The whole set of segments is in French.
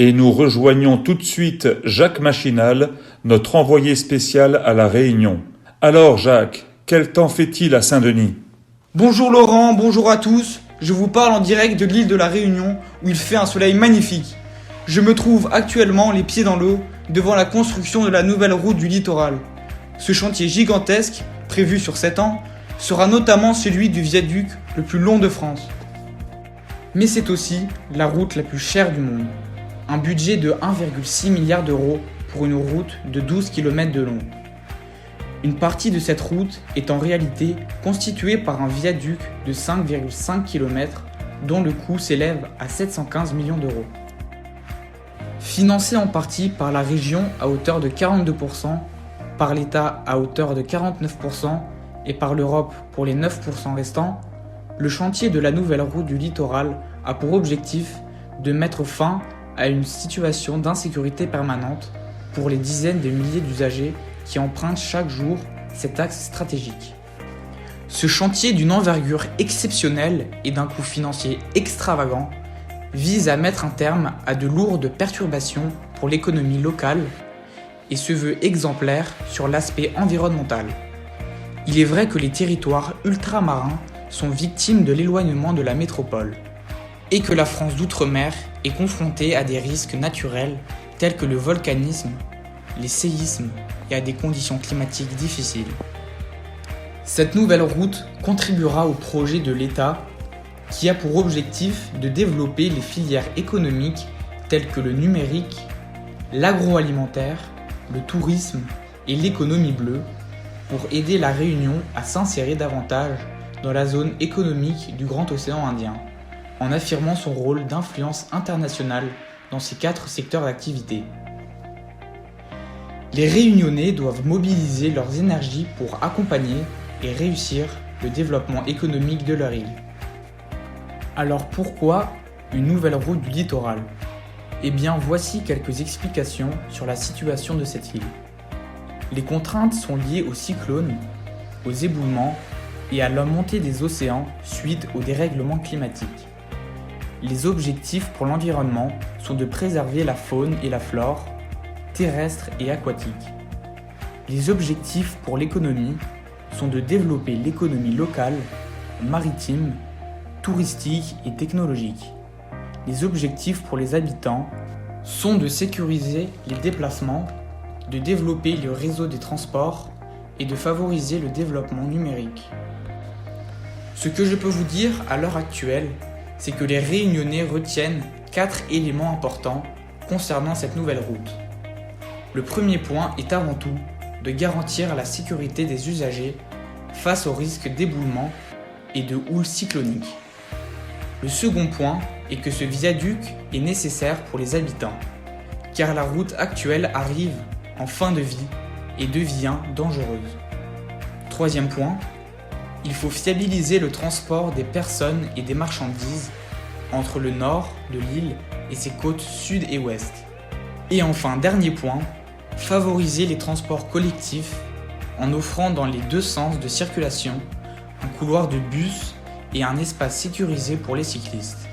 Et nous rejoignons tout de suite Jacques Machinal, notre envoyé spécial à La Réunion. Alors Jacques, quel temps fait-il à Saint-Denis ? Bonjour Laurent, bonjour à tous. Je vous parle en direct de l'île de La Réunion où il fait un soleil magnifique. Je me trouve actuellement les pieds dans l'eau devant la construction de la nouvelle route du littoral. Ce chantier gigantesque, prévu sur 7 ans, sera notamment celui du viaduc le plus long de France. Mais c'est aussi la route la plus chère du monde. Un budget de 1,6 milliard d'euros pour une route de 12 km de long. Une partie de cette route est en réalité constituée par un viaduc de 5,5 km dont le coût s'élève à 715 millions d'euros. Financé en partie par la région à hauteur de 42%, par l'État à hauteur de 49% et par l'Europe pour les 9% restants, le chantier de la nouvelle route du littoral a pour objectif de mettre fin à une situation d'insécurité permanente pour les dizaines de milliers d'usagers qui empruntent chaque jour cet axe stratégique. Ce chantier d'une envergure exceptionnelle et d'un coût financier extravagant vise à mettre un terme à de lourdes perturbations pour l'économie locale et se veut exemplaire sur l'aspect environnemental. Il est vrai que les territoires ultramarins sont victimes de l'éloignement de la métropole et que la France d'outre-mer est confrontée à des risques naturels tels que le volcanisme, les séismes et à des conditions climatiques difficiles. Cette nouvelle route contribuera au projet de l'État qui a pour objectif de développer les filières économiques telles que le numérique, l'agroalimentaire, le tourisme et l'économie bleue pour aider la Réunion à s'insérer davantage dans la zone économique du Grand Océan Indien, en affirmant son rôle d'influence internationale dans ces 4 secteurs d'activité. Les Réunionnais doivent mobiliser leurs énergies pour accompagner et réussir le développement économique de leur île. Alors pourquoi une nouvelle route du littoral ? Eh bien voici quelques explications sur la situation de cette île. Les contraintes sont liées aux cyclones, aux éboulements et à la montée des océans suite au dérèglement climatique. Les objectifs pour l'environnement sont de préserver la faune et la flore, terrestres et aquatiques. Les objectifs pour l'économie sont de développer l'économie locale, maritime, touristique et technologique. Les objectifs pour les habitants sont de sécuriser les déplacements, de développer le réseau des transports et de favoriser le développement numérique. Ce que je peux vous dire à l'heure actuelle, c'est que les Réunionnais retiennent 4 éléments importants concernant cette nouvelle route. Le premier point est avant tout de garantir la sécurité des usagers face au risque d'éboulement et de houle cyclonique. Le second point est que ce viaduc est nécessaire pour les habitants, car la route actuelle arrive en fin de vie et devient dangereuse. Troisième point, il faut fiabiliser le transport des personnes et des marchandises entre le nord de l'île et ses côtes sud et ouest. Et enfin, dernier point, favoriser les transports collectifs en offrant dans les 2 sens de circulation un couloir de bus et un espace sécurisé pour les cyclistes.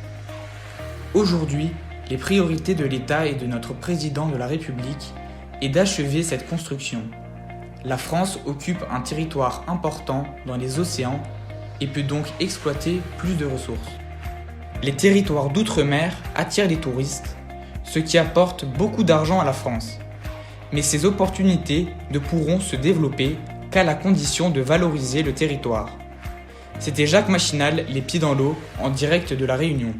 Aujourd'hui, les priorités de l'État et de notre président de la République est d'achever cette construction. La France occupe un territoire important dans les océans et peut donc exploiter plus de ressources. Les territoires d'outre-mer attirent les touristes, ce qui apporte beaucoup d'argent à la France. Mais ces opportunités ne pourront se développer qu'à la condition de valoriser le territoire. C'était Jacques Machinal, les pieds dans l'eau, en direct de La Réunion.